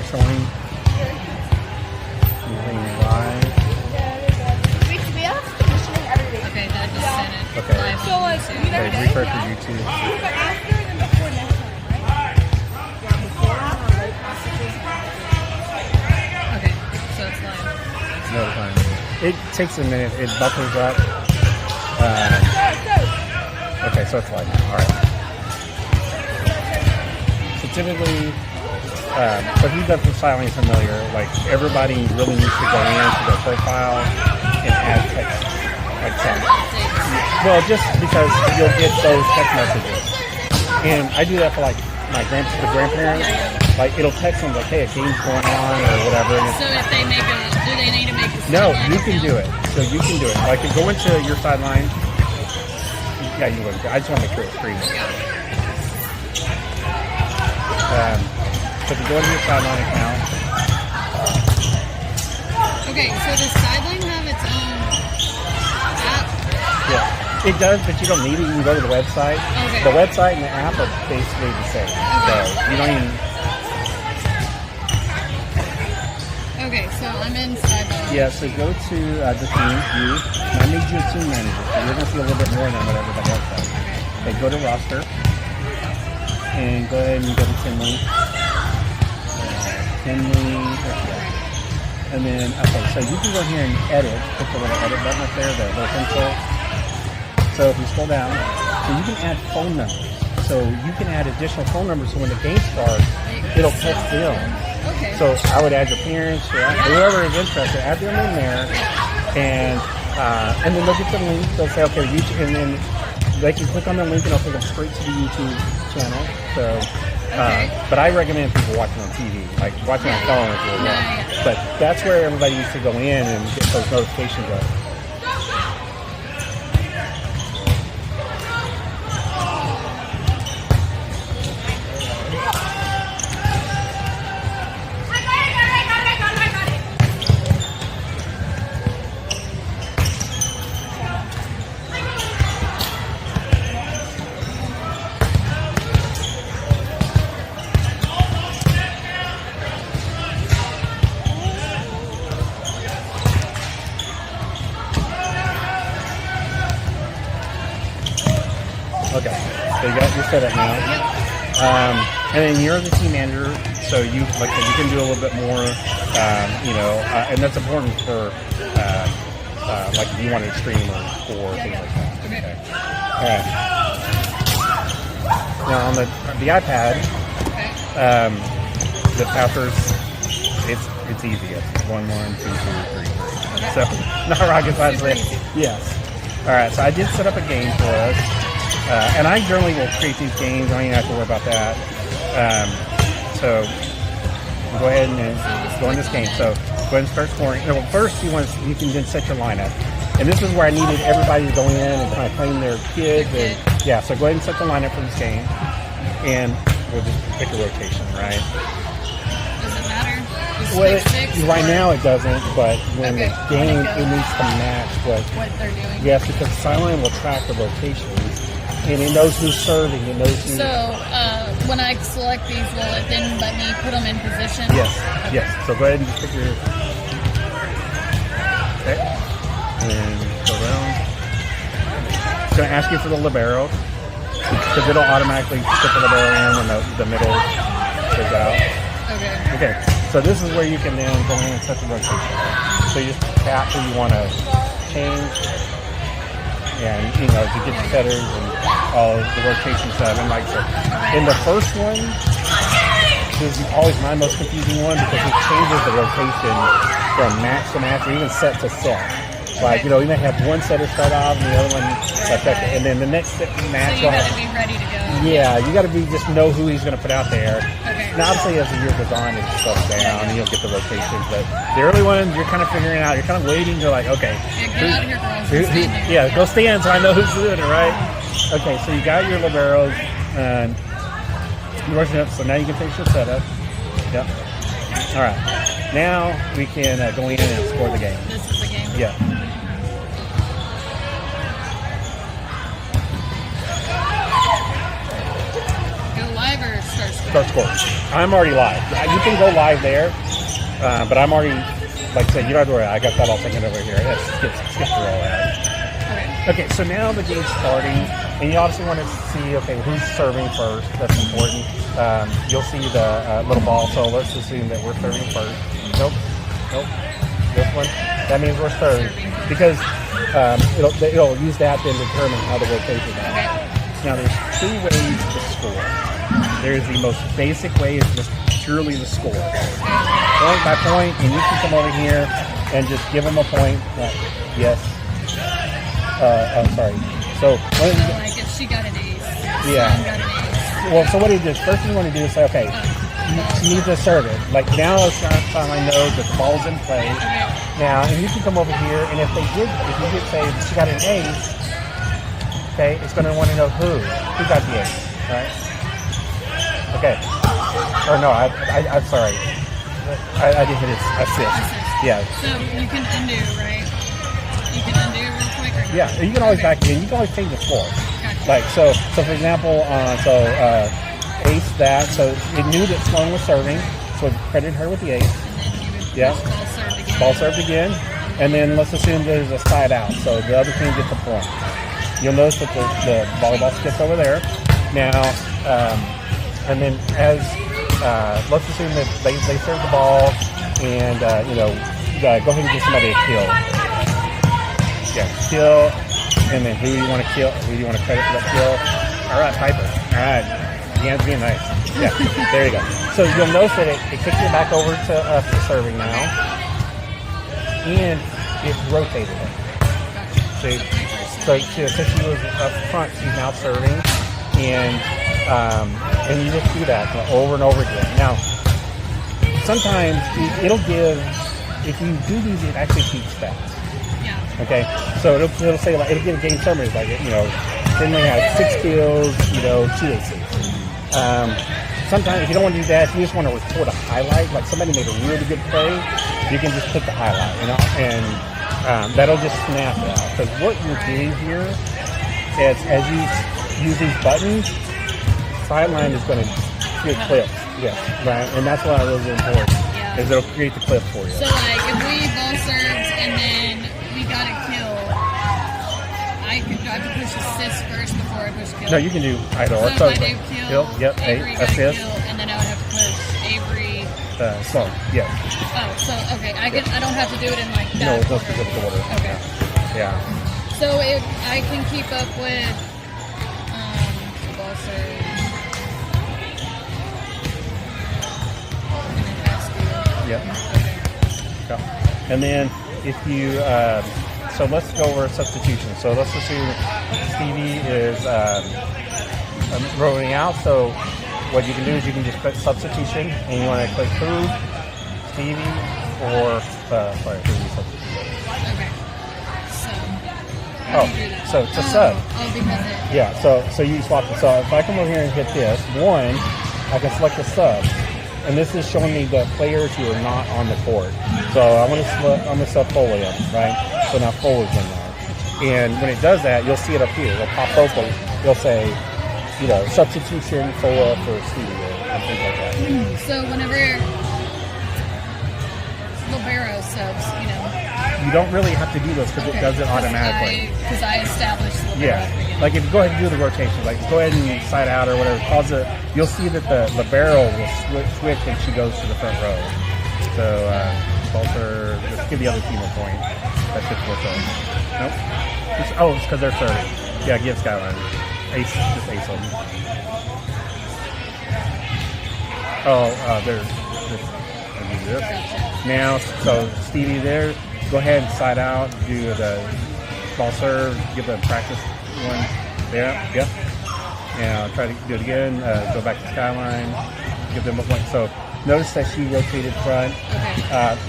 start showing. Live. Okay, that just said it. Okay. Live So, on like, YouTube. you never Okay, did? refresh your YouTube. But after and then before next time, right? Yeah, before or like after. Okay, so it's live. No time. It takes a minute. It buffers up. Okay, so it's live now. All right. So typically, so if you've been from Skyline familiar, like everybody really needs to go into their profile and add text, like text. Well, just because you'll get those text messages, and I do that for like the grandparents. Like it'll text them like, "Hey, a game's going on" or whatever. And So if they make a, do they need to make a no, Skyline you can do account? it. So you can do it. Like go into your Sideline. Yeah, you would. I just want to make sure it's free. So if you go into your Sideline account. Okay, so does Sideline have its own app? Yeah, it does, but you don't need it. You can go to the website. Okay. The website and the app are basically the same. So you don't even. Okay, so I'm in Sideline. Yeah, so go to the team view. And I made you a team manager. So you're going to see a little bit more than what everybody else does. Okay, go to roster. And go ahead and go to Tinley. And then, okay, so you can go here and edit. Click the little edit button up there, the little pencil. So if you scroll down, so you can add phone numbers. So you can add additional phone numbers so when the game starts, it'll text them. Okay. So I would add your parents, or whoever is interested, add them in there, and then they'll get the link. They'll say, okay, YouTube, and then they can click on the link and it'll take them straight to the YouTube channel. So, but I recommend people watching on TV, like watching on phone is really well. But that's where everybody needs to go in and get those notifications up. Okay, so you got your setup now. And then you're the team manager, so you can do a little bit more, and that's important for like if you want to stream or things like that. Okay. All right. Now on the iPad, the passwords, it's easy. It's 1 1 2 2 3 3. So not rocket science. Yes. All right. So I did set up a game for us. And I generally will create these games. I don't even have to worry about that. So go ahead and go in this game. So go ahead and start scoring. Well, first you can then set your lineup. And this is where I needed everybody to go in and kind of claim their kids. And yeah, so go ahead and set the lineup for this game. And we'll just pick a rotation, right? Does it matter? Well, right now it doesn't, but when the game, it needs to match what they're doing. Yes, because Skyline will track the rotations. And it knows who's serving. It knows who. So when I select these, will it then let me put them in position? Yes. Okay. Yes. So go ahead and just pick your. Okay. And go down. It's going to ask you for the libero because it'll automatically put the libero in when the middle goes out. Okay. Okay. So this is where you can then go in and set the rotation. So you just tap who you want to change. And, to get the setters and all the rotation stuff. And like I said, in the first one, this is always my most confusing one because it changes the rotation from match to match or even set to set. Like, you may have one setter start off and the other one and then the next match. So you got to be ready to go. Yeah, you got to just know who he's going to put out there. Okay. Now, obviously, as the year goes on, it slows down and you'll get the rotations. But the early ones, you're kind of figuring out. You're kind of waiting. You're like, okay. Yeah, get out of here, girls. Go stand so I know who's doing it, right? Okay, so you got your liberos. And you're rushing up, so now you can finish your setup. Yep. All right. Now we can go in and score the game. This is the game? Yeah. Go live or start screen? start scoring. I'm already live. You can go live there, but I'm already, like I said, you don't have to worry. I got that all taken over here. Skip the roll out. Okay, so now the game's starting, and you obviously want to see, okay, who's serving first. That's important. You'll see the little ball, so let's assume that we're serving first. Nope. This one. That means we're serving. Because it'll use that to determine how the rotation is. Now, there's two ways to score. There's the most basic way is just purely the score. Point by point, and you can come over here and just give them a point. Yes. Sorry. So, like if she got an ace. Yeah. Got an ace. Well, so what do you do? First thing you want to do is say, okay, you need to serve it. Like now it's time I know that the ball's in play. Now, and you can come over here, and if you did say she got an ace, okay, it's going to want to know who got the ace, right? Okay. Or no, I'm sorry. I didn't hit it. Assist. Yeah. So you can undo, right? You can undo real quick. Or yeah, you can always back in. You can always change the score. Gotcha. Like so for example, ace that. So it knew that Sloan was serving, so it credited her with the ace. And then you would push Ball served again. And then let's assume there's a side out, so the other team gets a point. You'll notice that the volleyball skips over there. Now, and then as let's assume that they serve the ball, and go ahead and give somebody a kill. Yeah, kill, and then who do you want to kill? Who do you want to credit for that kill? All right, Piper. All right, Deanne's being nice. Yeah, there you go. So you'll notice that it kicks it back over to us for serving now, and it rotated it. See, so since she was up front, she's now serving, and you just do that over and over again. Now, sometimes it'll give, if you do these, it actually keeps stats. Yeah. Okay, so it'll say like it'll give a game summary like Finley has 6 kills, 2 aces. Sometimes if you don't want to do that, if you just want to record a highlight, like somebody made a really good play, you can just click the highlight, and that'll just snap it out. Because what you're doing here is, as you use these buttons, Sideline is going to create clips. Yeah, right, and that's why it was important. Yeah. Is it'll create the clips for you. So like if we ball served and then we got a kill, I have to push assist first before I push kill. No, you can do either or. So if I do kill, yep, Avery got assist. a kill, and then I would have to push Avery. Sloan, yeah. Oh, so okay, I don't have to do it in like that. No, it's no order. specific order. Okay. Yeah. So if I can keep up with the ball serve. Yep. Yeah. And then if you, so let's go over substitution. So let's assume Stevie is rolling out. So what you can do is you can just click substitution, and you want to click who, Stevie, or who substitution. Okay. So it's a sub. Oh, because it. Yeah. So you swap the sub. If I come over here and hit this one, I can select a sub. And this is showing me the players who are not on the court. So I'm gonna sub Foley up, right? So now Foley's in there. And when it does that, you'll see it up here. It'll pop open. It'll say, substitution for Stevie and things like that. So whenever libero subs, You don't really have to do those because it does it automatically. Because I established libero. Yeah. Like if you go ahead and do the rotation, like go ahead and side out or whatever, you'll see that the libero will switch when she goes to the front row. So Bolter, just give the other team a point. That's just what's up. Nope. It's because they're serving. Yeah, give Skyline. Just ace them. There's this. Now, so Stevie there, go ahead and side out, do the ball serve, give them practice one there. Yep. Now try to do it again. Go back to Skyline, give them a point. So notice that she rotated front.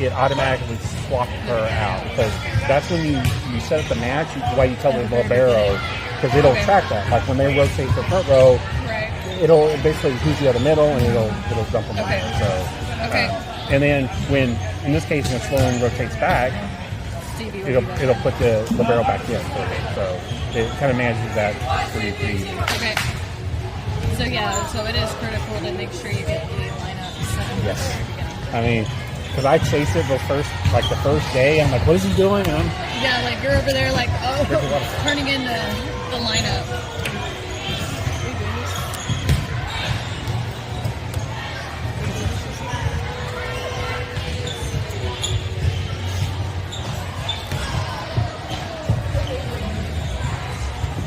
It automatically swapped her out because that's when you set up the match. Why you tell the libero, because it'll track that. Like when they rotate the front row, it'll basically who's the other middle, and it'll dump them out. So and then when in this case when Sloan rotates back, it'll put the libero back in. So it kind of manages that pretty easy. Okay. So yeah, so it is critical to make sure you get the lineup set up Yes. at the very beginning. I mean, because I chased it the first day. I'm like, what is he doing? And I'm Yeah, like you're over there like, oh, There's a lot of- turning in the lineup.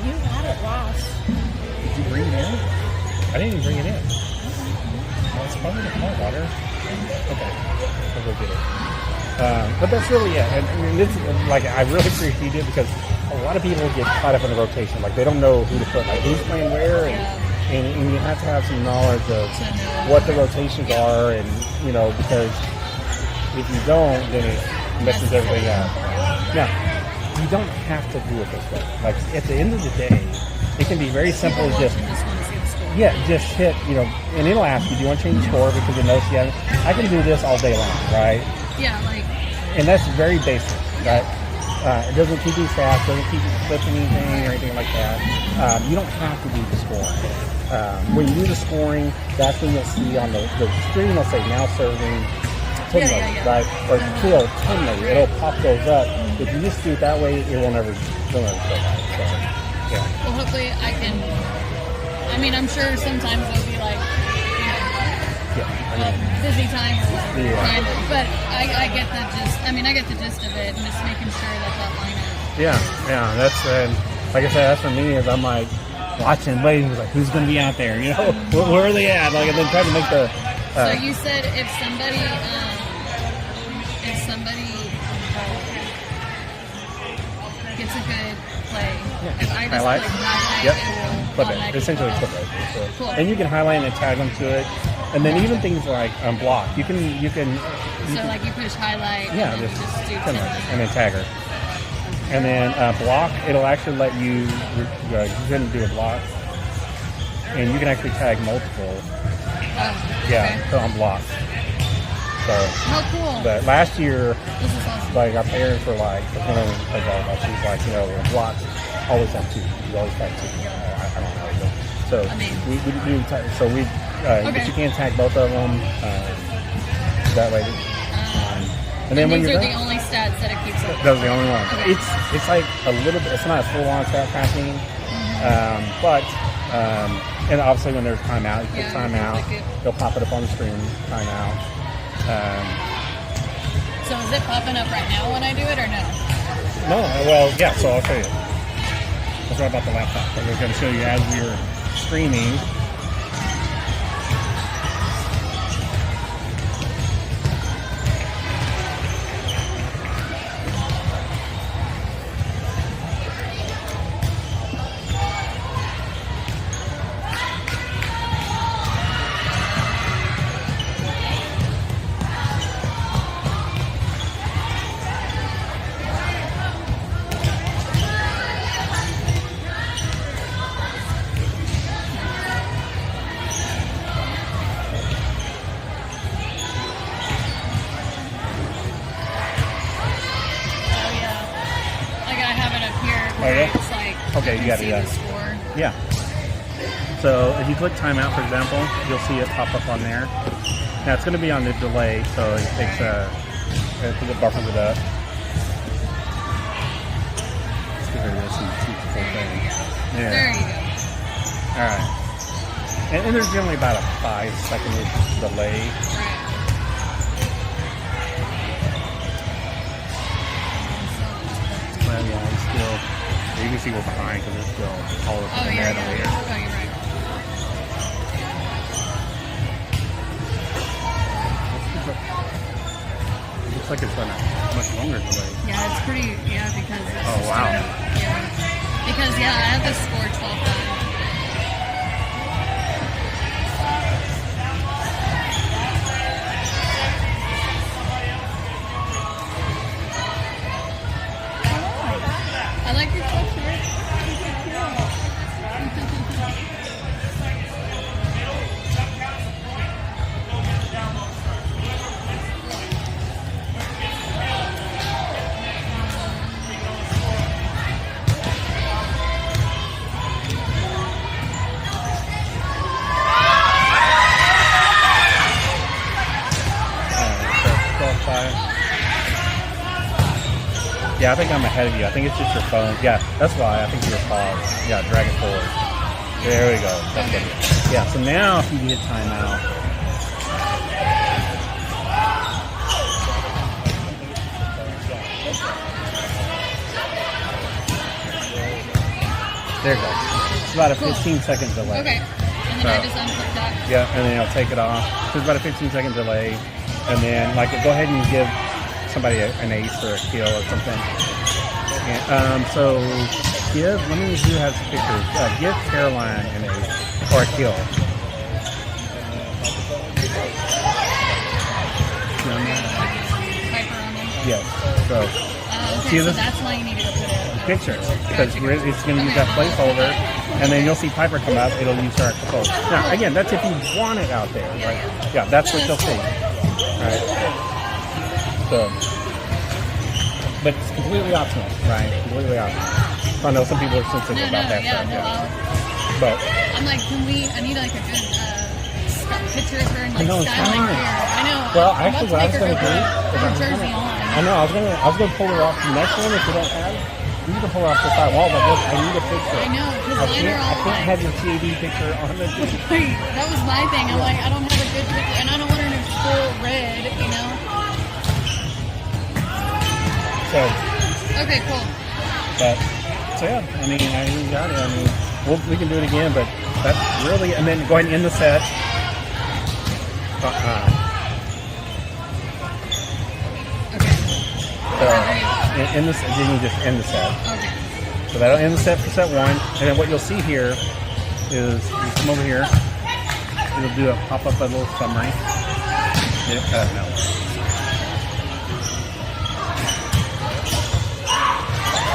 You had it last. Did you bring it in? I didn't even bring it in. Well, it's probably the hot water. Okay, I'll go get it. But that's really it. And this, like, I really appreciate it because a lot of people get caught up in the rotation. Like, they don't know who to put, like, who's playing where, and you have to have some knowledge of what the rotations are, and you know, because if you don't, then it messes everything up. Now, you don't have to do it this way. Like, at the end of the day, it can be very simple. People Just watching just want to see the score. yeah, just hit, you know, and it'll ask you, do you want to change the score? Because it knows you haven't. I can do this all day long, right? Yeah, like And that's very basic, right? It doesn't keep you fast, doesn't keep you flipping anything or anything like that. You don't have to do the scoring. When you do the scoring, that's when you'll see on the screen, it'll say now serving 10 Yeah, mode, yeah, yeah. right? Or kill 10 mode. It'll pop those up. If you just do it that way, it will never show that. So, yeah. well, hopefully I can. I mean, I'm sure sometimes it'll be like, you know, Yeah. busy time or whatever. Yeah. Kind of. But I get the gist. I mean, I get the gist of it, and just making sure that lineup. Yeah. That's, like I said, that's for me, is I'm like watching, waiting, like, who's going to be out there? You know, where are they at? Like, and then trying to make the. So you said if somebody gets a good play, if I just Highlight? click highlight, Yep. it will Flip it. automatically Essentially, pop. flip it. So, Cool. and you can highlight and tag them to it, and then even things like block. You can. So like you push highlight, Yeah, and then you just do kind of, 10. and then tag her. And then block. It'll actually let you. You can do a block, and you can actually tag multiple. Oh, Yeah, okay. so on block. So, How cool. but last year, This is awesome. like our parents were like, one of them plays volleyball. She's like, you know, blocks always have two. You always have two. I don't know. But, so Amazing. we do. So we, Okay. but you can tag both of them. That way. And then when these you're are done, the only stats that it keeps up. those are the only ones. Okay. It's like a little bit. It's not a full-on stat tracking, but and obviously when there's timeout, you click Yeah, timeout. click it. They'll pop it up on the screen. Timeout. So is it popping up right now when I do it or no? No, well, yeah. So I'll show you. That's right about the laptop. I was going to show you as we were streaming. Oh yeah. Like I have it up here where yeah? it's like Okay, you you got can it, see yeah. the score. Yeah. So if you click timeout, for example, you'll see it pop up on there. Now it's going to be on the delay, so it takes it buffers it up. Let's get rid of this and see the full thing. Yeah. There you go. All right. And there's generally about a 5-second delay. Right. Well, yeah, it's still. You can see we're behind because it's still all over Oh the yeah, net over here. yeah. Oh, you're right. It looks like it's on a much longer delay. Yeah, it's pretty. Yeah, because. It's Oh, just wow. Yeah. Because I have the score 12 times. I like your sweatshirt. Yeah, I think I'm ahead of you. I think it's just your phone. Yeah, that's why. I think you're paused. Yeah, drag it forward. There we go. That's what it is. Yeah, so now if you hit timeout. There it goes. It's about a 15-second delay. Okay. And then I just unclick that. Yeah, and then I'll take it off. So it's about a 15-second delay. And then, like, go ahead and give somebody an ace or a kill or something. And, so let me who has pictures. Give Caroline an ace or a kill. Piper on them. Yes. So Okay, so that's why you need to go put it. pictures because it's going to use that placeholder, and then you'll see Piper come up. It'll use her code. Now, again, that's if you want it out there, right? Yeah, that's what you'll see. Right. So, but it's completely optional, right? Completely optional. I know some people are sensitive about that stuff. But I'm like, I need like a good picture of her and like I know, Skyline Royal. I know. Well, I'm actually, about what I was to going make to her do put is her jersey on. I know I was gonna pull her off the next one if you don't have it. You can pull her off the side wall, but look, I need a picture. I know, because mine are all I can't have your TAD picture on the That was my thing. I'm like, I don't have a good picture, and I don't want her to full red, you know? So. Okay, cool. But, so yeah, I mean, we got it. I mean, we can do it again, but that's really, and then go ahead and end the set. So, then you just end the set. Okay. So that'll end the set for set one. And then what you'll see here is, you come over here, it'll do pop up a little summary. No.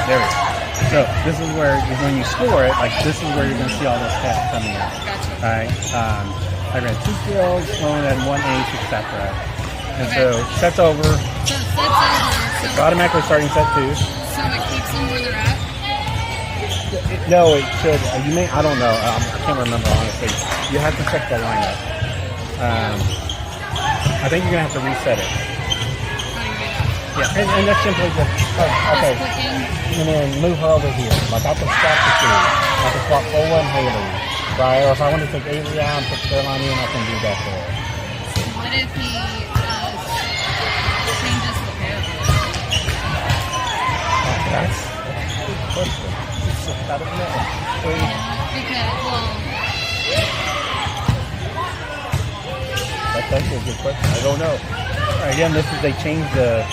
There we go. So this is where, when you score it, like this is where you're going to see all those stats coming out. Gotcha. All right. I ran 2 kills, Sloan had 1 ace, etc. And so set's over. So set's over. It's automatically starting set 2. So it keeps them where they're at? No, it should. You may. I don't know. I can't remember honestly. You have to check the lineup. I think you're gonna have to reset it. Yeah, and that's simply just okay. And then move her over here. Like I can swap the 2. I can swap Ola and Haley, right? Or if I want to take Avery out and put Caroline in, I can do that there. What if he changes the pair? That's a good question. I don't know. Because, That's actually a good question. I don't know. Again, they changed the.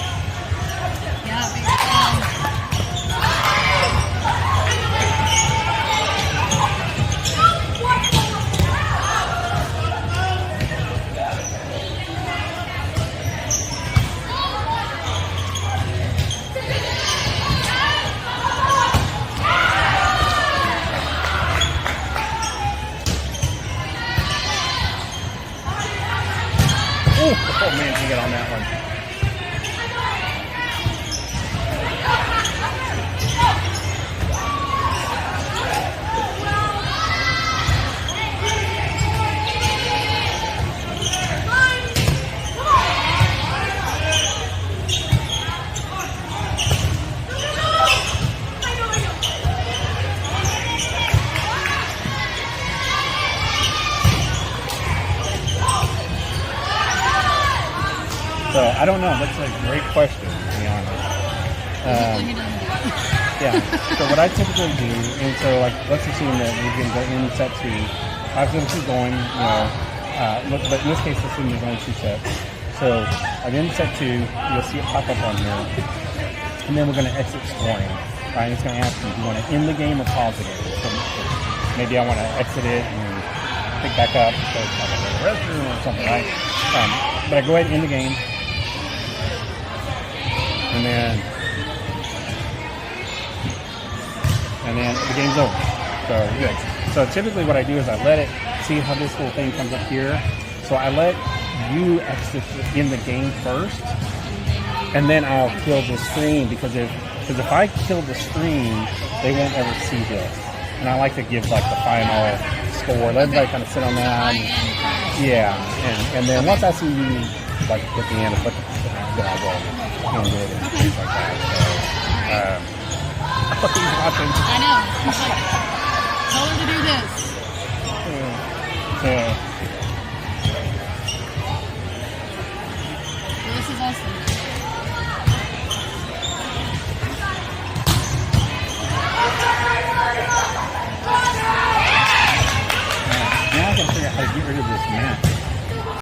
Oh man, you get on that one. So I don't know. That's a great question, to be honest. Yeah. So what I typically do, and so like let's assume that we can go in set 2. I was going to keep going, but in this case, assume there's only 2 sets. So I'm in set 2. You'll see it pop up on here, and then we're going to exit scoring. Right? And it's going to ask you, do you want to end the game or pause the game? So maybe I want to exit it and pick back up, so it's like a restroom or something, right? But I go ahead and end the game. And then the game's over. So good. So typically what I do is I let it see how this little thing comes up here. So I let you exit in the game first, and then I'll kill the screen because if I kill the screen, they won't ever see this. And I like to give like the final score. Let everybody kind of sit on that. And then once I see you like at the end, but then I go and do it and things like that. So, Oh, he's watching. I know. He's like, tell her to do this. Yeah. Well, this is awesome. Now I can figure out how to get rid of this mat.